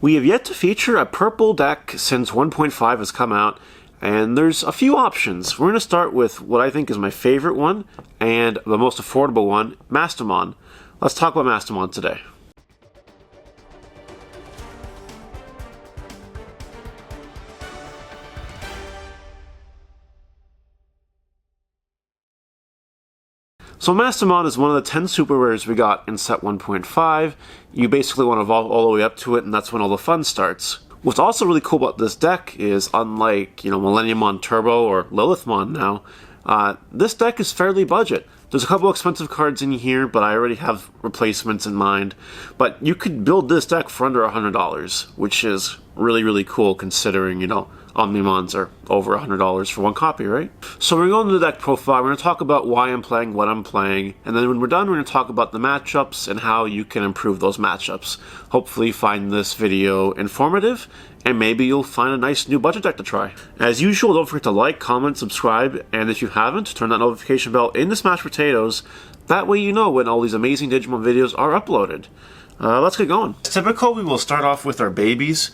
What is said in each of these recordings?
We have yet to feature a purple deck since 1.5 has come out, and there's a few options. We're going to start with what I think is my favorite one, and the most affordable one, Mastemon. Let's talk about Mastemon today. So Mastemon is one of the 10 super rares we got in set 1.5. You basically want to evolve all the way up to it, and that's when all the fun starts. What's also really cool about this deck is, unlike, Millenniummon Turbo or Lilithmon now, this deck is fairly budget. There's a couple expensive cards in here, but I already have replacements in mind. But you could build this deck for under $100, which is really, really cool considering, Omnimons are over $100 for one copy, right? So we're going to the deck profile, we're going to talk about why I'm playing, what I'm playing, and then when we're done, we're going to talk about the matchups and how you can improve those matchups. Hopefully find this video informative, and maybe you'll find a nice new budget deck to try. As usual, don't forget to like, comment, subscribe, and if you haven't, turn that notification bell into Smash Potatoes. That way you know when all these amazing Digimon videos are uploaded. Let's get going. As typical, we will start off with our babies.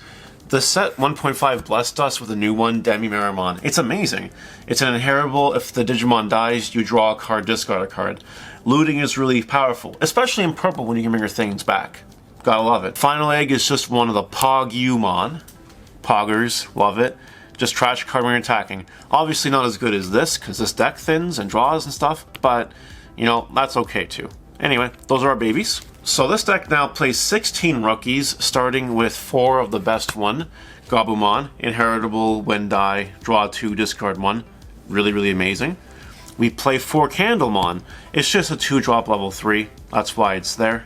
The set 1.5 blessed us with a new one, Demi-Meramon. It's amazing. It's an inheritable. If the Digimon dies, you draw a card, discard a card. Looting is really powerful, especially in purple when you can bring your things back. Gotta love it. Final Egg is just one of the Pog-Umon. Poggers, love it. Just trash card when you're attacking. Obviously not as good as this, because this deck thins and draws and stuff, but, that's okay too. Anyway, those are our babies. So this deck now plays 16 rookies, starting with 4 of the best one. Gabumon, inheritable, when die, draw 2, discard 1. Really, really amazing. We play 4 Candlemon. It's just a 2-drop level 3. That's why it's there.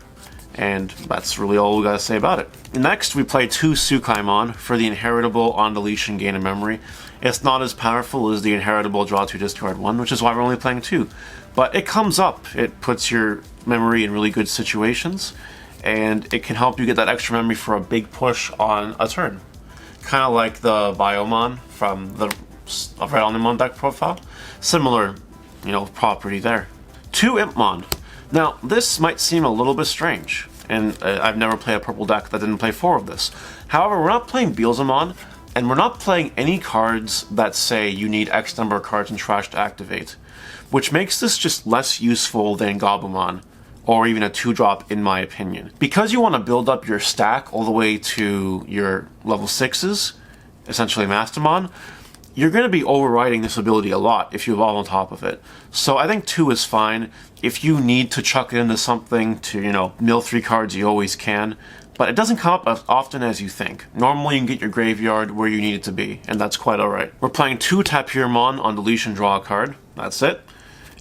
And that's really all we gotta say about it. Next, we play 2 Tsukaimon for the inheritable on deletion gain of memory. It's not as powerful as the inheritable draw 2, discard 1, which is why we're only playing 2. But it comes up. It puts your memory in really good situations, and it can help you get that extra memory for a big push on a turn. Kind of like the Biomon from the Red Omnimon deck profile. Similar, property there. 2 Impmon. Now, this might seem a little bit strange, and I've never played a purple deck that didn't play 4 of this. However, we're not playing Beelzemon, and we're not playing any cards that say you need X number of cards in trash to activate, which makes this just less useful than Gabumon, or even a 2-drop in my opinion. Because you want to build up your stack all the way to your level 6s, essentially Mastemon, you're going to be overriding this ability a lot if you evolve on top of it. So I think 2 is fine. If you need to chuck it into something to, mill 3 cards, you always can. But it doesn't come up as often as you think. Normally you can get your graveyard where you need it to be, and that's quite alright. We're playing 2 Tapirmon on deletion, draw a card. That's it.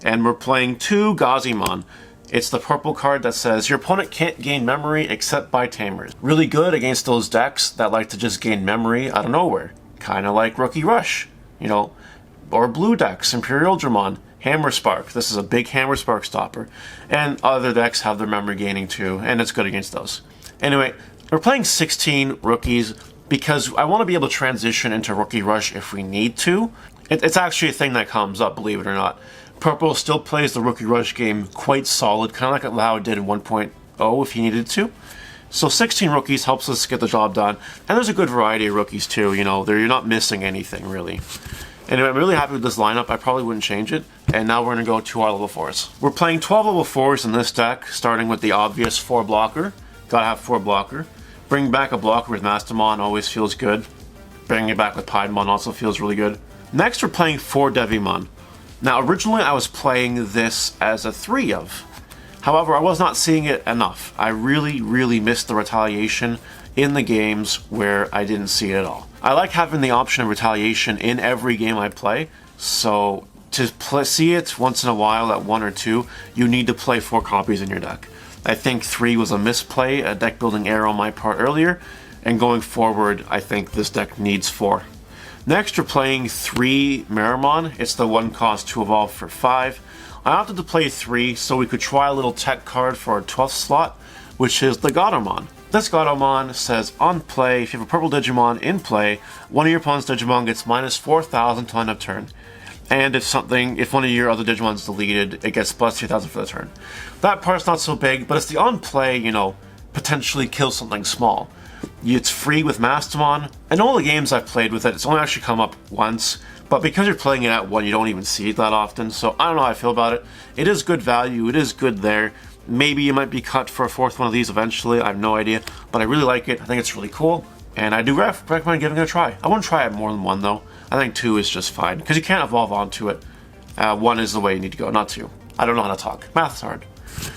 And we're playing 2 Gazimon. It's the purple card that says your opponent can't gain memory except by tamers. Really good against those decks that like to just gain memory out of nowhere. Kind of like Rookie Rush, or blue decks, Imperial Dramon, Hammer Spark. This is a big Hammer Spark stopper. And other decks have their memory gaining too, and it's good against those. Anyway, we're playing 16 rookies because I want to be able to transition into Rookie Rush if we need to. It's actually a thing that comes up, believe it or not. Purple still plays the Rookie Rush game quite solid, kind of like how it did in 1.0 if you needed to. So 16 rookies helps us get the job done. And there's a good variety of rookies too, you're not missing anything really. Anyway, I'm really happy with this lineup. I probably wouldn't change it. And now we're going to go to our level 4s. We're playing 12 level 4s in this deck, starting with the obvious 4 blocker. Gotta have 4 blocker. Bring back a blocker with Mastemon always feels good. Bringing it back with Piedmon also feels really good. Next, we're playing 4 Devimon. Now, originally I was playing this as a 3 of. However, I was not seeing it enough. I really, really missed the retaliation in the games where I didn't see it at all. I like having the option of retaliation in every game I play, so to see it once in a while at 1 or 2, you need to play 4 copies in your deck. I think 3 was a misplay, a deck building error on my part earlier, and going forward, I think this deck needs 4. Next, we're playing 3 Meramon. It's the 1 cost to evolve for 5. I opted to play 3 so we could try a little tech card for our 12th slot, which is the Gatomon. This Gatomon says, on play, if you have a purple Digimon in play, one of your opponent's Digimon gets minus 4,000 till end of turn. And if one of your other Digimon is deleted, it gets plus 3,000 for the turn. That part's not so big, but it's the on play, potentially kill something small. It's free with Mastemon. In all the games I've played with it, it's only actually come up once, but because you're playing it at 1, you don't even see it that often, so I don't know how I feel about it. It is good value, it is good there. Maybe you might be cut for a 4th one of these eventually, I have no idea, but I really like it, I think it's really cool, and I do recommend giving it a try. I wouldn't try it more than 1 though. I think 2 is just fine, because you can't evolve onto it. 1 is the way you need to go, not 2. I don't know how to talk. Math's hard.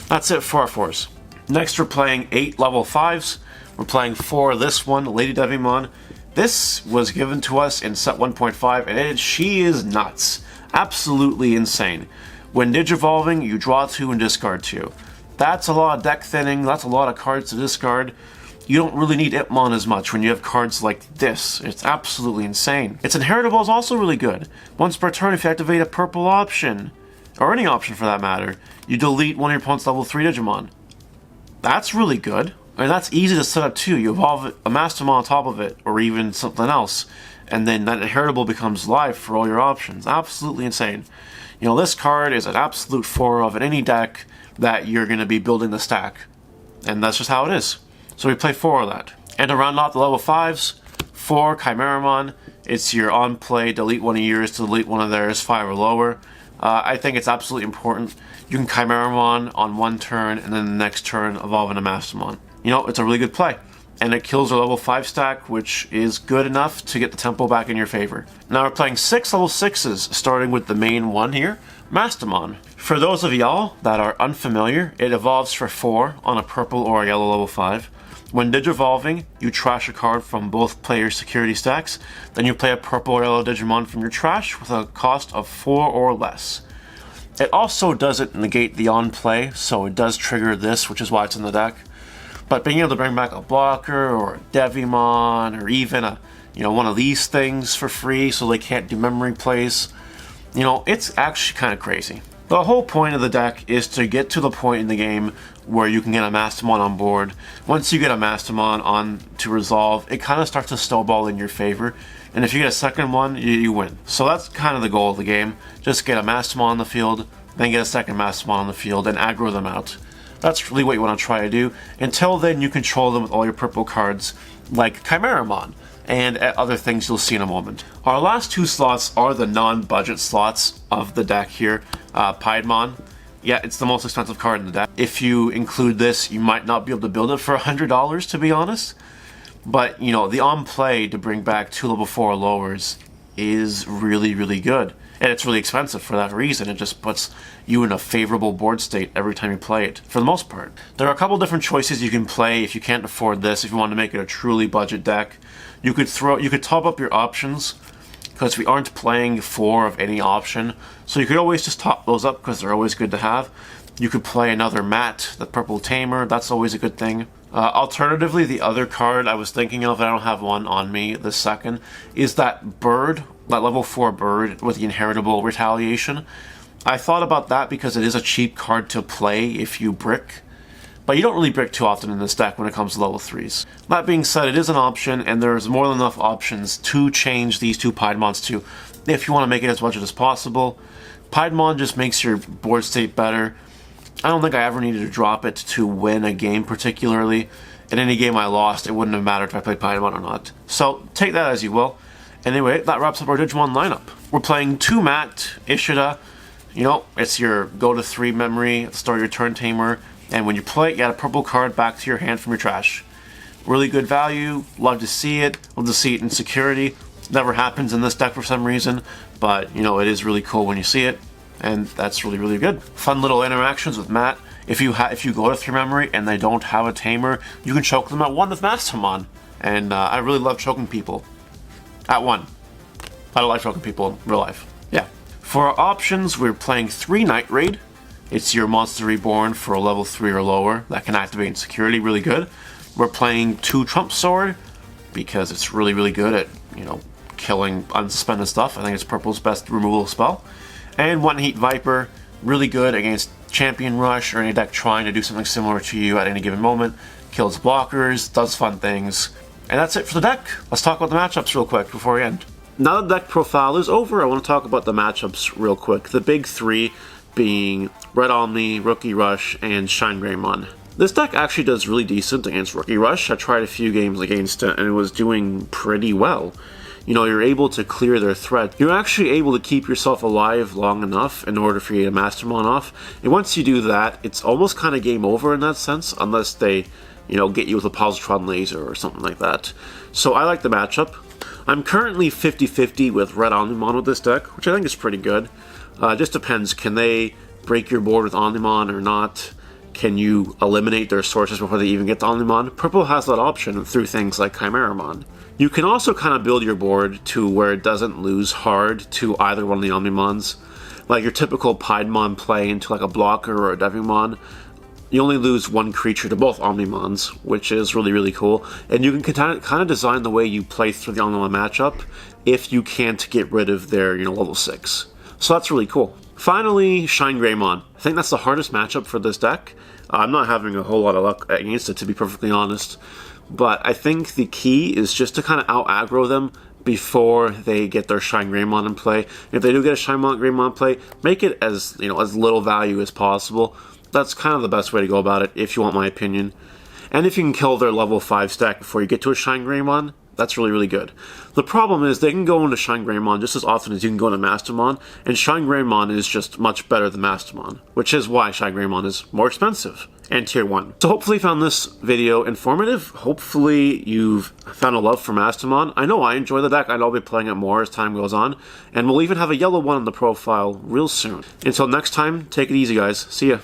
That's it for our 4s. Next we're playing 8 level 5s. We're playing 4 this one, Lady Digimon. This was given to us in set 1.5, and she is nuts. Absolutely insane. When Digivolving, you draw 2 and discard 2. That's a lot of deck thinning, that's a lot of cards to discard. You don't really need Itmon as much when you have cards like this. It's absolutely insane. Its inheritable is also really good. Once per turn, if you activate a purple option, or any option for that matter, you delete one of your opponent's level 3 Digimon. That's really good. I mean, that's easy to set up too. You evolve a Mastemon on top of it, or even something else, and then that inheritable becomes live for all your options. Absolutely insane. You know, this card is an absolute 4 of in any deck that you're going to be building the stack. And that's just how it is. So we play 4 of that. And to round off the level 5s, 4 Chimeramon. It's your on-play, delete one of yours to delete one of theirs, 5 or lower. I think it's absolutely important. You can Chimeramon on 1 turn, and then the next turn evolve into Mastemon. You know, it's a really good play. And it kills our level 5 stack, which is good enough to get the tempo back in your favor. Now we're playing 6 level 6s, starting with the main one here, Mastemon. For those of y'all that are unfamiliar, it evolves for 4 on a purple or a yellow level 5. When Digivolving, you trash a card from both players' security stacks, then you play a purple or yellow Digimon from your trash with a cost of 4 or less. It also doesn't negate the on-play, so it does trigger this, which is why it's in the deck. But being able to bring back a blocker or a Devimon or even one of these things for free so they can't do memory plays, it's actually kind of crazy. The whole point of the deck is to get to the point in the game where you can get a Mastemon on board. Once you get a Mastemon on to resolve, it kind of starts to snowball in your favor. And if you get a second one, you win. So that's kind of the goal of the game. Just get a Mastemon on the field, then get a second Mastemon on the field, and aggro them out. That's really what you want to try to do. Until then, you control them with all your purple cards, like Chimeramon, and other things you'll see in a moment. Our last 2 slots are the non-budget slots of the deck here. Piedmon. Yeah, it's the most expensive card in the deck. If you include this, you might not be able to build it for $100, to be honest. But, the on-play to bring back 2 level 4 lowers is really, really good. And it's really expensive for that reason. It just puts you in a favorable board state every time you play it, for the most part. There are a couple different choices you can play if you can't afford this, if you want to make it a truly budget deck. You could top up your options, because we aren't playing 4 of any option, so you could always just top those up because they're always good to have. You could play another Matt, the Purple Tamer, that's always a good thing. Alternatively, the other card I was thinking of, I don't have one on me this second, is that bird, that level 4 bird with the inheritable retaliation. I thought about that because it is a cheap card to play if you brick, but you don't really brick too often in this deck when it comes to level 3s. That being said, it is an option, and there's more than enough options to change these 2 Piedmons to, if you want to make it as budget as possible. Piedmon just makes your board state better. I don't think I ever needed to drop it to win a game particularly. In any game I lost, it wouldn't have mattered if I played Piedmon or not. So take that as you will. Anyway, that wraps up our Digimon lineup. We're playing 2 Matt, Ishida. It's your go to 3 memory at the start of your turn tamer. And when you play it, you add a purple card back to your hand from your trash. Really good value, love to see it. Love to see it in security. Never happens in this deck for some reason, but it is really cool when you see it. And that's really, really good. Fun little interactions with Matt. If you go to 3 memory and they don't have a tamer, you can choke them at 1 with Mastemon. And I really love choking people. At 1. I don't like choking people in real life. Yeah. For our options, we're playing 3 Night Raid. It's your Monster Reborn for a level 3 or lower that can activate in security, really good. We're playing 2 Trump Sword because it's really, really good at, killing unsuspended stuff. I think it's Purple's best removal spell. And 1 Heat Viper, really good against Champion Rush or any deck trying to do something similar to you at any given moment. Kills blockers, does fun things. And that's it for the deck. Let's talk about the matchups real quick before we end. Now the deck profile is over, I want to talk about the matchups real quick. The big 3 being Red Omni, Rookie Rush, and Shine Greymon. This deck actually does really decent against Rookie Rush. I tried a few games against it, and it was doing pretty well. You know, you're able to clear their threat. You're actually able to keep yourself alive long enough in order for you to Mastemon off. And once you do that, it's almost kind of game over in that sense, unless they, you know, get you with a Positron Laser or something like that. So I like the matchup. I'm currently 50-50 with Red Omnimon with this deck, which I think is pretty good. It just depends. Can they break your board with Omnimon or not? Can you eliminate their sources before they even get to Omnimon? Purple has that option through things like Chimeramon. You can also kind of build your board to where it doesn't lose hard to either one of the Omnimons. Like your typical Piedmon play into like a blocker or a Devimon, you only lose one creature to both Omnimons, which is really, really cool. And you can kind of design the way you play through the Omnimon matchup if you can't get rid of their, you know, level 6. So that's really cool. Finally, Shine Greymon. I think that's the hardest matchup for this deck. I'm not having a whole lot of luck against it, to be perfectly honest. But I think the key is just to kind of out-aggro them before they get their Shine Greymon in play. If they do get a Shine Greymon play, make it as, you know, as little value as possible. That's kind of the best way to go about it, if you want my opinion. And if you can kill their level 5 stack before you get to a Shine Greymon, that's really, really good. The problem is they can go into Shine Greymon just as often as you can go into Mastemon, and Shine Greymon is just much better than Mastemon, which is why Shine Greymon is more expensive and tier 1. So hopefully you found this video informative. Hopefully you've found a love for Mastemon. I know I enjoy the deck. I'll be playing it more as time goes on, and we'll even have a yellow one on the profile real soon. Until next time, take it easy, guys. See ya.